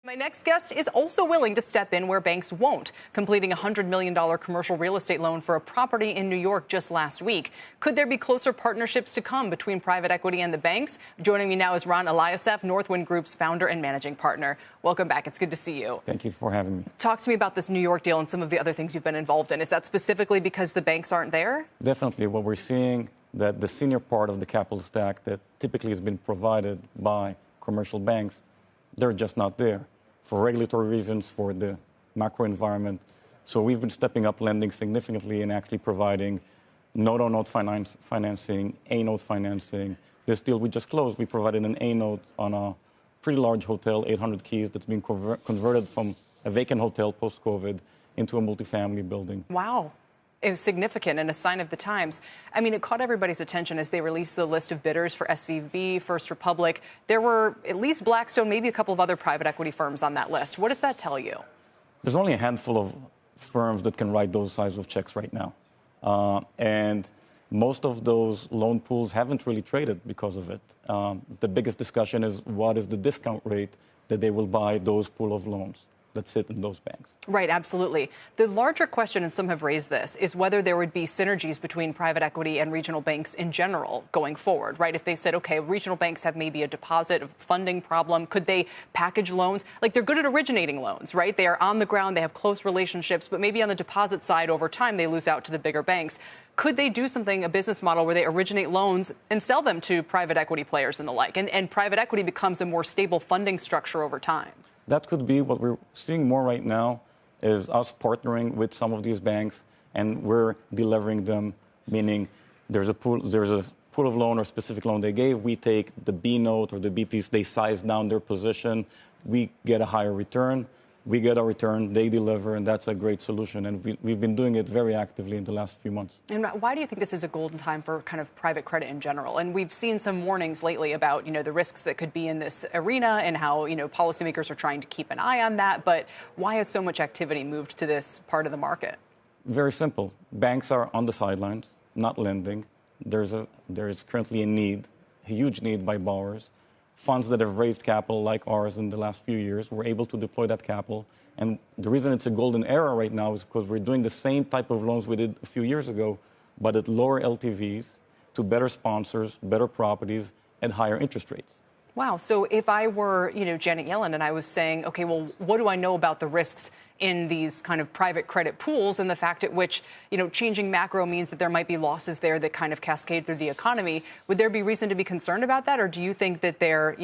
My next guest is also willing to step in where banks won't, completing a $100 million commercial real estate loan for a property in New York just last week. Could there be closer partnerships to come between private equity and the banks? Joining me now is Ron Eliasaf, Northwind Group's founder and managing partner. Welcome back. It's good to see you. Thank you for having me. Talk to me about this New York deal and some of the other things you've been involved in. Is that specifically because the banks aren't there? Definitely. What we're seeing that the senior part of the capital stack that typically has been provided by commercial banks, they're just not there for regulatory reasons, for the macro environment. So we've been stepping up lending significantly and actually providing note-on-note financing, A-note financing. This deal we just closed, we provided an A-note on a pretty large hotel, 800 keys, that's been converted from a vacant hotel post-COVID into a multifamily building. Wow. It was significant and a sign of the times. I mean, it caught everybody's attention as they released the list of bidders for SVB, First Republic. There were at least Blackstone, maybe a couple of other private equity firms on that list. What does that tell you? There's only a handful of firms that can write those size of checks right now. And most of those loan pools haven't really traded because of it. The biggest discussion is what is the discount rate that they will buy those pool of loans that sit in those banks. Right, absolutely. The larger question, and some have raised this, is whether there would be synergies between private equity and regional banks in general going forward, right? If they said, okay, regional banks have maybe a deposit funding problem, could they package loans? Like, they're good at originating loans, right? They are on the ground, they have close relationships, but maybe on the deposit side, over time, they lose out to the bigger banks. Could they do something, a business model where they originate loans and sell them to private equity players and the like, and private equity becomes a more stable funding structure over time? That could be what we're seeing more right now is us partnering with some of these banks, and we're delevering them, meaning there's a pool of loan or specific loan they gave. We take the B note or the B piece, they size down their position. We get a higher return. We get a return, they deliver, and that's a great solution. And we've been doing it very actively in the last few months. And why do you think this is a golden time for kind of private credit in general? And we've seen some warnings lately about, the risks that could be in this arena and how, policymakers are trying to keep an eye on that. But why has so much activity moved to this part of the market? Very simple. Banks are on the sidelines, not lending. There is currently a huge need by borrowers. Funds that have raised capital like ours in the last few years, we're able to deploy that capital. And the reason it's a golden era right now is because we're doing the same type of loans we did a few years ago, but at lower LTVs, to better sponsors, better properties, and higher interest rates. Wow. So if I were, Janet Yellen, and I was saying, okay, well, what do I know about the risks in these kind of private credit pools and the fact at which, changing macro means that there might be losses there that kind of cascade through the economy, would there be reason to be concerned about that? Or do you think that they're,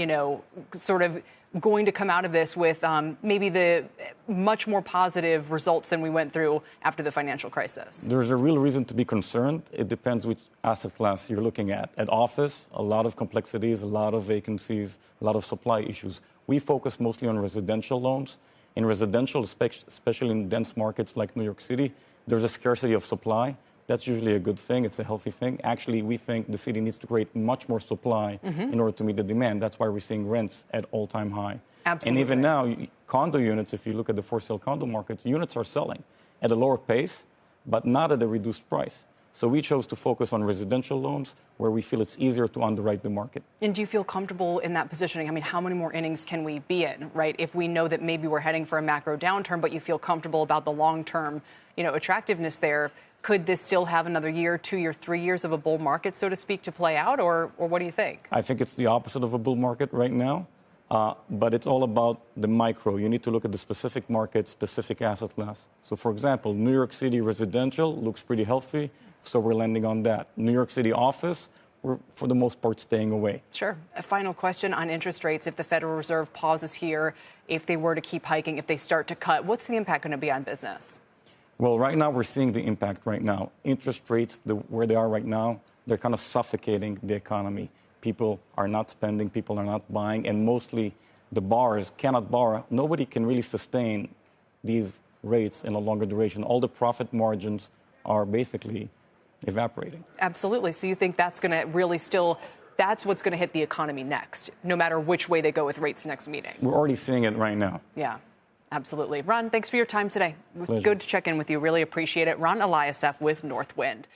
sort of going to come out of this with maybe the much more positive results than we went through after the financial crisis? There's a real reason to be concerned. It depends which asset class you're looking at. At office, a lot of complexities, a lot of vacancies, a lot of supply issues. We focus mostly on residential loans. In residential, especially in dense markets like New York City, there's a scarcity of supply. That's usually a good thing. It's a healthy thing. Actually, we think the city needs to create much more supply in order to meet the demand. That's why we're seeing rents at all-time high. Absolutely. And even now, condo units, if you look at the for-sale condo markets, units are selling at a lower pace, but not at a reduced price. So we chose to focus on residential loans where we feel it's easier to underwrite the market. And do you feel comfortable in that positioning? I mean, how many more innings can we be in, right? If we know that maybe we're heading for a macro downturn, but you feel comfortable about the long-term, attractiveness there, could this still have another year, 2 years, 3 years of a bull market, so to speak, to play out? Or what do you think? I think it's the opposite of a bull market right now. But it's all about the micro. You need to look at the specific market, specific asset class. So, for example, New York City residential looks pretty healthy, so we're lending on that. New York City office, we're, for the most part, staying away. Sure. A final question on interest rates. If the Federal Reserve pauses here, if they were to keep hiking, if they start to cut, what's the impact going to be on business? Well, right now, we're seeing the impact right now. Interest rates, where they are right now, they're kind of suffocating the economy. People are not spending, people are not buying, and mostly the borrowers cannot borrow. Nobody can really sustain these rates in a longer duration. All the profit margins are basically evaporating. Absolutely. So you think that's going to really that's what's going to hit the economy next, no matter which way they go with rates next meeting? We're already seeing it right now. Yeah. Absolutely. Ron, thanks for your time today. Pleasure. Good to check in with you. Really appreciate it. Ron Eliasaf with Northwind.